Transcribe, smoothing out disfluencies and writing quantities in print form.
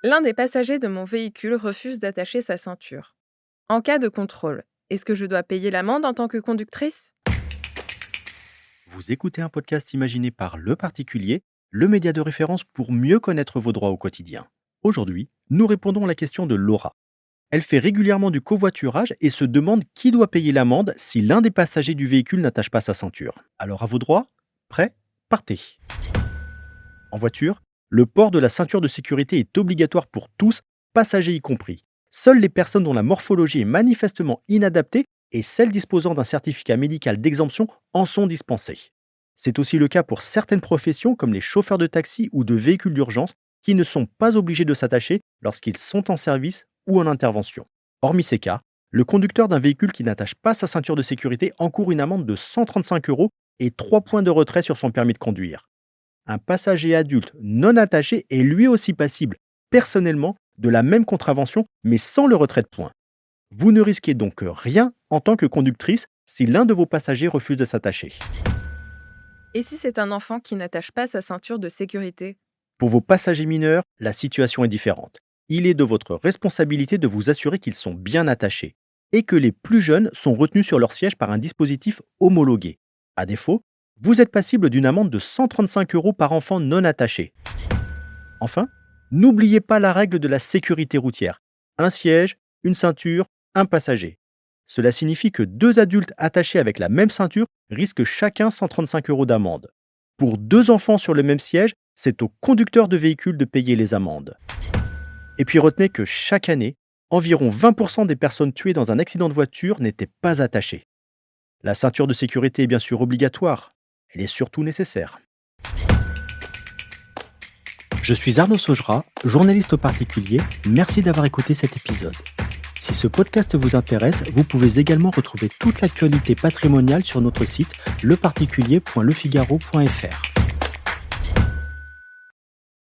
L'un des passagers de mon véhicule refuse d'attacher sa ceinture. En cas de contrôle, est-ce que je dois payer l'amende en tant que conductrice? Vous écoutez un podcast imaginé par Le Particulier, le média de référence pour mieux connaître vos droits au quotidien. Aujourd'hui, nous répondons à la question de Laura. Elle fait régulièrement du covoiturage et se demande qui doit payer l'amende si l'un des passagers du véhicule n'attache pas sa ceinture. Alors à vos droits, prêts, partez. En voiture, le port de la ceinture de sécurité est obligatoire pour tous, passagers y compris. Seules les personnes dont la morphologie est manifestement inadaptée et celles disposant d'un certificat médical d'exemption en sont dispensées. C'est aussi le cas pour certaines professions comme les chauffeurs de taxi ou de véhicules d'urgence qui ne sont pas obligés de s'attacher lorsqu'ils sont en service ou en intervention. Hormis ces cas, le conducteur d'un véhicule qui n'attache pas sa ceinture de sécurité encourt une amende de 135 euros et 3 points de retrait sur son permis de conduire. Un passager adulte non attaché est lui aussi passible, personnellement, de la même contravention, mais sans le retrait de points. Vous ne risquez donc rien en tant que conductrice si l'un de vos passagers refuse de s'attacher. Et si c'est un enfant qui n'attache pas sa ceinture de sécurité? Pour vos passagers mineurs, la situation est différente. Il est de votre responsabilité de vous assurer qu'ils sont bien attachés et que les plus jeunes sont retenus sur leur siège par un dispositif homologué. À défaut, vous êtes passible d'une amende de 135 euros par enfant non attaché. Enfin, n'oubliez pas la règle de la sécurité routière. Un siège, une ceinture, un passager. Cela signifie que deux adultes attachés avec la même ceinture risquent chacun 135 euros d'amende. Pour deux enfants sur le même siège, c'est au conducteur de véhicule de payer les amendes. Et puis retenez que chaque année, environ 20% des personnes tuées dans un accident de voiture n'étaient pas attachées. La ceinture de sécurité est bien sûr obligatoire, elle est surtout nécessaire. Je suis Arnaud Saugera, journaliste au particulier. Merci d'avoir écouté cet épisode. Si ce podcast vous intéresse, vous pouvez également retrouver toute l'actualité patrimoniale sur notre site leparticulier.lefigaro.fr.